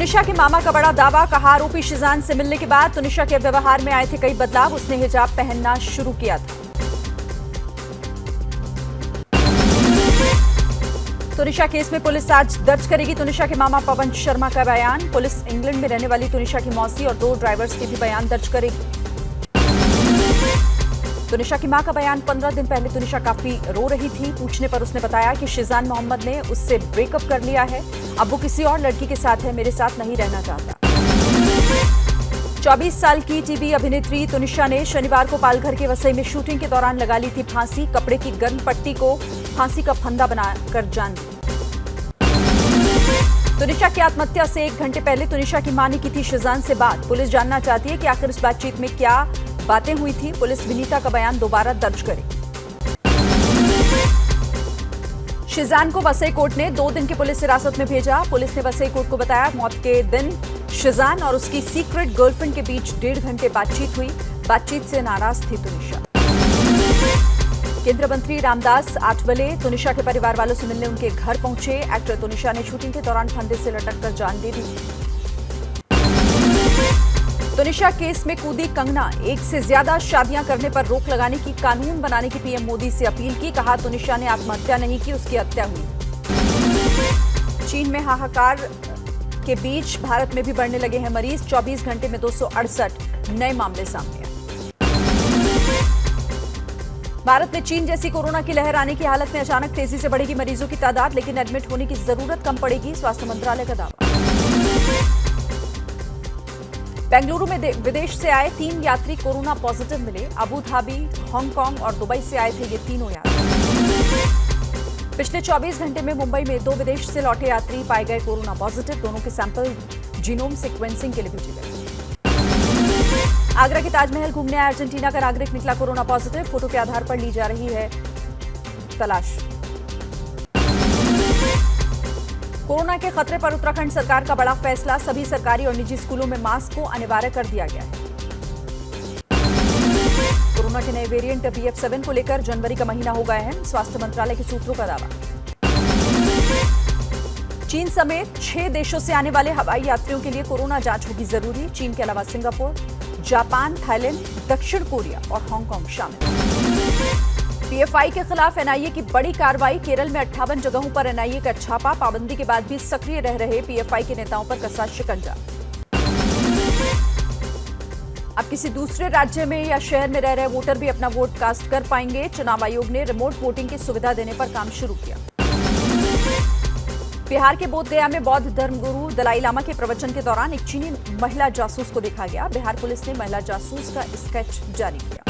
तुनिशा के मामा का बड़ा दावा, कहा आरोपी शिजान से मिलने के बाद तुनिशा के व्यवहार में आए थे कई बदलाव, उसने हिजाब पहनना शुरू किया था। तुनिशा केस में पुलिस आज दर्ज करेगी तुनिशा के मामा पवन शर्मा का बयान। पुलिस इंग्लैंड में रहने वाली तुनिशा की मौसी और 2 ड्राइवर्स के भी बयान दर्ज करेगी। तुनिशा की मां का बयान, 15 दिन पहले तुनिशा काफी रो रही थी। पूछने पर उसने बताया कि शिजान मोहम्मद ने उससे ब्रेकअप कर लिया है, अब वो किसी और लड़की के साथ है, मेरे साथ नहीं रहना चाहता। 24 साल की टीवी अभिनेत्री तुनिशा ने शनिवार को पालघर के वसई में शूटिंग के दौरान लगा ली थी फांसी। कपड़े की गर्म पट्टी को फांसी का फंदा बनाकर जान दी। तुनिशा की आत्महत्या से 1 घंटे पहले तुनिशा की मां ने की थी शिजान से बात। पुलिस जानना चाहती है कि आखिर इस बातचीत में क्या बातें हुई थी। पुलिस विनीता का बयान दोबारा दर्ज करेगी। शिजान को वसई कोर्ट ने 2 दिन की पुलिस हिरासत में भेजा। पुलिस ने वसई कोर्ट को बताया मौत के दिन शिजान और उसकी सीक्रेट गर्लफ्रेंड के बीच 1.5 घंटे बातचीत हुई। बातचीत से नाराज थी तुनिशा। केंद्रीय मंत्री रामदास आठवले तुनिशा के परिवार वालों से मिलने उनके घर पहुंचे। एक्टर तुनिशा ने शूटिंग के दौरान फंदे से लटककर जान दे दी। तुनिशा केस में कूदी कंगना, 1 से ज्यादा शादियां करने पर रोक लगाने की कानून बनाने की पीएम मोदी से अपील की। कहा तुनिशा ने आत्महत्या नहीं की, उसकी हत्या हुई। चीन में हाहाकार के बीच भारत में भी बढ़ने लगे हैं मरीज। 24 घंटे में 268 नए मामले सामने आए। भारत में चीन जैसी कोरोना की लहर आने की हालत में अचानक तेजी से बढ़ेगी मरीजों की तादाद, लेकिन एडमिट होने की जरूरत कम पड़ेगी, स्वास्थ्य मंत्रालय का दावा। बेंगलुरु में विदेश से आए 3 यात्री कोरोना पॉजिटिव मिले। अबू धाबी, हांगकांग और दुबई से आए थे ये तीनों यात्री। पिछले 24 घंटे में मुंबई में 2 विदेश से लौटे यात्री पाए गए कोरोना पॉजिटिव। दोनों के सैंपल जीनोम सीक्वेंसिंग के लिए भेजे गए। आगरा के ताजमहल घूमने आया अर्जेंटीना का नागरिक निकला कोरोना पॉजिटिव। फोटो के आधार पर ली जा रही है तलाश। कोरोना के खतरे पर उत्तराखंड सरकार का बड़ा फैसला, सभी सरकारी और निजी स्कूलों में मास्क को अनिवार्य कर दिया गया है। कोरोना के नए वेरिएंट BF7 को लेकर जनवरी का महीना होगा अहम, स्वास्थ्य मंत्रालय के सूत्रों का दावा। चीन समेत 6 देशों से आने वाले हवाई यात्रियों के लिए कोरोना जांच होगी जरूरी। चीन के अलावा सिंगापुर, जापान, थाईलैंड, दक्षिण कोरिया और हांगकांग शामिल। PFI के खिलाफ NIA की बड़ी कार्रवाई। केरल में 58 जगहों पर NIA का छापा। पाबंदी के बाद भी सक्रिय रह रहे PFI के नेताओं पर कसा शिकंजा। अब किसी दूसरे राज्य में या शहर में रह रहे वोटर भी अपना वोट कास्ट कर पाएंगे। चुनाव आयोग ने रिमोट वोटिंग की सुविधा देने पर काम शुरू किया। बिहार के बोधगया में बौद्ध धर्मगुरु दलाई लामा के प्रवचन के दौरान एक चीनी महिला जासूस को देखा गया। बिहार पुलिस ने महिला जासूस का स्केच जारी किया।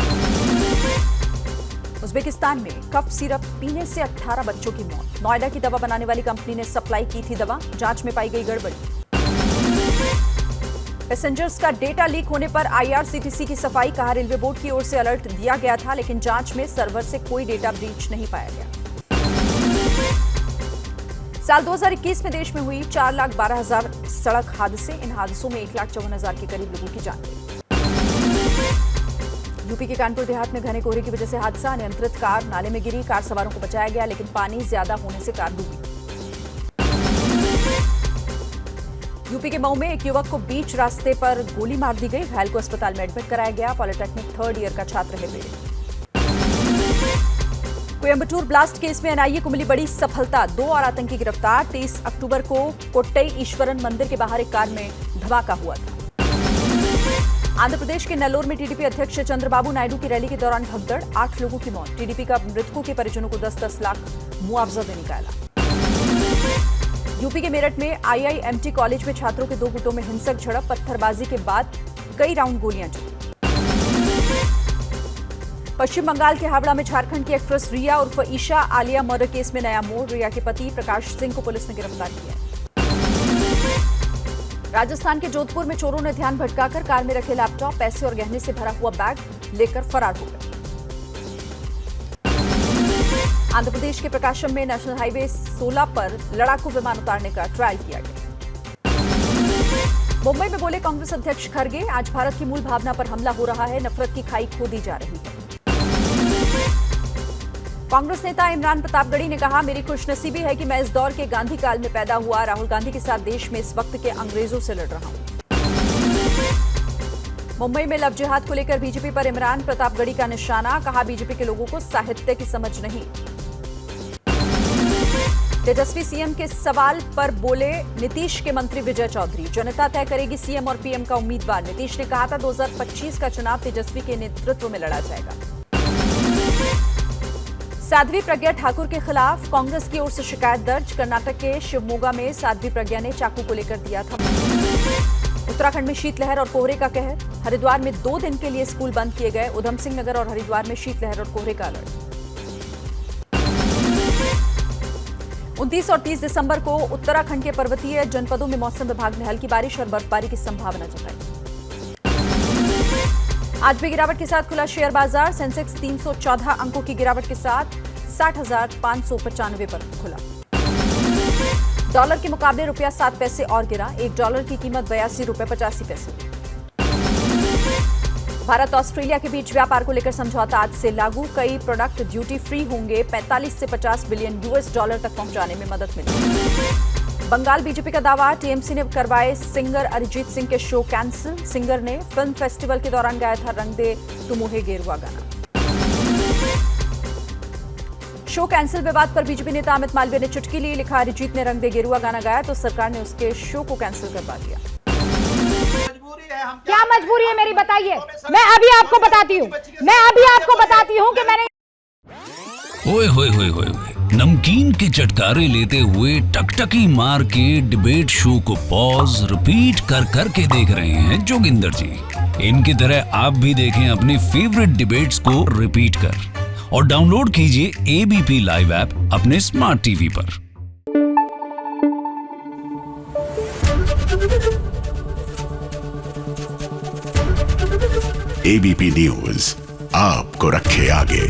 उज्बेकिस्तान में कफ सिरप पीने से 18 बच्चों की मौत। नोएडा की दवा बनाने वाली कंपनी ने सप्लाई की थी दवा, जांच में पाई गई गड़बड़ी। पैसेंजर्स का डेटा लीक होने पर IRCTC की सफाई। कहा रेलवे बोर्ड की ओर से अलर्ट दिया गया था, लेकिन जांच में सर्वर से कोई डेटा ब्रीच नहीं पाया गया। साल 2021 में देश में हुई 4,12,000 सड़क हादसे। इन हादसों में 1,54,000 के करीब लोगों की जान गई। यूपी के कानपुर देहात में घने कोहरे की वजह से हादसा। अनियंत्रित कार नाले में गिरी, कार सवारों को बचाया गया, लेकिन पानी ज्यादा होने से कार डूबी। यूपी के मऊ में एक युवक को बीच रास्ते पर गोली मार दी गई, घायल को अस्पताल में एडमिट कराया गया। पॉलिटेक्निक 3rd ईयर का छात्र है पीड़ित। कोयंबटूर ब्लास्ट केस में NIA को मिली बड़ी सफलता, 2 और आतंकी गिरफ्तार। 23 अक्टूबर को कोट्टई ईश्वरन मंदिर के बाहर एक कार में धमाका हुआ था। आंध्र प्रदेश के नेल्लोर में TDP अध्यक्ष चंद्रबाबू नायडू की रैली के दौरान भगदड़, 8 लोगों की मौत। TDP का मृतकों के परिजनों को 10-10 लाख मुआवजा देने का ऐलान। यूपी के मेरठ में IIMT कॉलेज में छात्रों के 2 गुटों में हिंसक झड़प, पत्थरबाजी के बाद कई राउंड गोलियां चली। पश्चिम बंगाल के हावड़ा में झारखंड की एक्ट्रेस रिया उर्फ ईशा आलिया मर्डर केस में नया मोड़। रिया के पति प्रकाश सिंह को पुलिस ने गिरफ्तार किया। राजस्थान के जोधपुर में चोरों ने ध्यान भटकाकर कार में रखे लैपटॉप, पैसे और गहने से भरा हुआ बैग लेकर फरार हो गए। आंध्र प्रदेश के प्रकाशम में नेशनल हाईवे 16 पर लड़ाकू विमान उतारने का ट्रायल किया गया। मुंबई में बोले कांग्रेस अध्यक्ष खड़गे, आज भारत की मूल भावना पर हमला हो रहा है, नफरत की खाई खोदी जा रही है। कांग्रेस नेता इमरान प्रतापगढ़ी ने कहा, मेरी खुशनसीबी है कि मैं इस दौर के गांधी काल में पैदा हुआ। राहुल गांधी के साथ देश में इस वक्त के अंग्रेजों से लड़ रहा हूं। मुंबई में लव जिहाद को लेकर बीजेपी पर इमरान प्रतापगढ़ी का निशाना, कहा बीजेपी के लोगों को साहित्य की समझ नहीं। तेजस्वी सीएम के सवाल पर बोले नीतीश के मंत्री विजय चौधरी, जनता तय करेगी सीएम और पीएम का उम्मीदवार। नीतीश ने कहा था 2025 का चुनाव तेजस्वी के नेतृत्व में लड़ा जाएगा। साध्वी प्रज्ञा ठाकुर के खिलाफ कांग्रेस की ओर से शिकायत दर्ज। कर्नाटक के शिवमोगा में साध्वी प्रज्ञा ने चाकू को लेकर दिया था। उत्तराखंड में शीतलहर और कोहरे का कहर। हरिद्वार में 2 दिन के लिए स्कूल बंद किए गए। उधम सिंह नगर और हरिद्वार में शीतलहर और कोहरे का अलर्ट। 29 और 30 दिसंबर को उत्तराखंड के पर्वतीय जनपदों में मौसम विभाग ने हल्की बारिश और बर्फबारी की संभावना जताई। आज भी गिरावट के साथ खुला शेयर बाजार। सेंसेक्स 314 अंकों की गिरावट के साथ 60,595 पर खुला। डॉलर के मुकाबले रुपया 7 पैसे और गिरा। $1 की कीमत 82 रुपये 85 पैसे। भारत ऑस्ट्रेलिया के बीच व्यापार को लेकर समझौता आज से लागू। कई प्रोडक्ट ड्यूटी फ्री होंगे। 45 से 50 बिलियन $US तक पहुंचाने में मदद मिलेगी। बंगाल बीजेपी का दावा, टीएमसी ने करवाए सिंगर अरिजीत सिंह के शो कैंसिल। सिंगर ने फिल्म फेस्टिवल के दौरान गाया था रंग दे तू मोहे गेरुआ गाना। शो कैंसिल विवाद पर बीजेपी नेता अमित मालवीय ने चुटकी ली। लिखा, अरिजीत ने रंग दे गेरुआ गाना गाया तो सरकार ने उसके शो को कैंसिल करवा दिया। क्या मजबूरी है मेरी, बताइए। मैं अभी आपको बताती हूँ कि मैंने ओए होए होए होए नमकीन के चटकारे लेते हुए टकटकी मार के डिबेट शो को पॉज रिपीट कर करके देख रहे हैं जोगिंदर जी। इनकी तरह आप भी देखें अपनी फेवरेट डिबेट्स को रिपीट कर और डाउनलोड कीजिए एबीपी लाइव ऐप अपने स्मार्ट टीवी पर। एबीपी न्यूज आपको रखे आगे।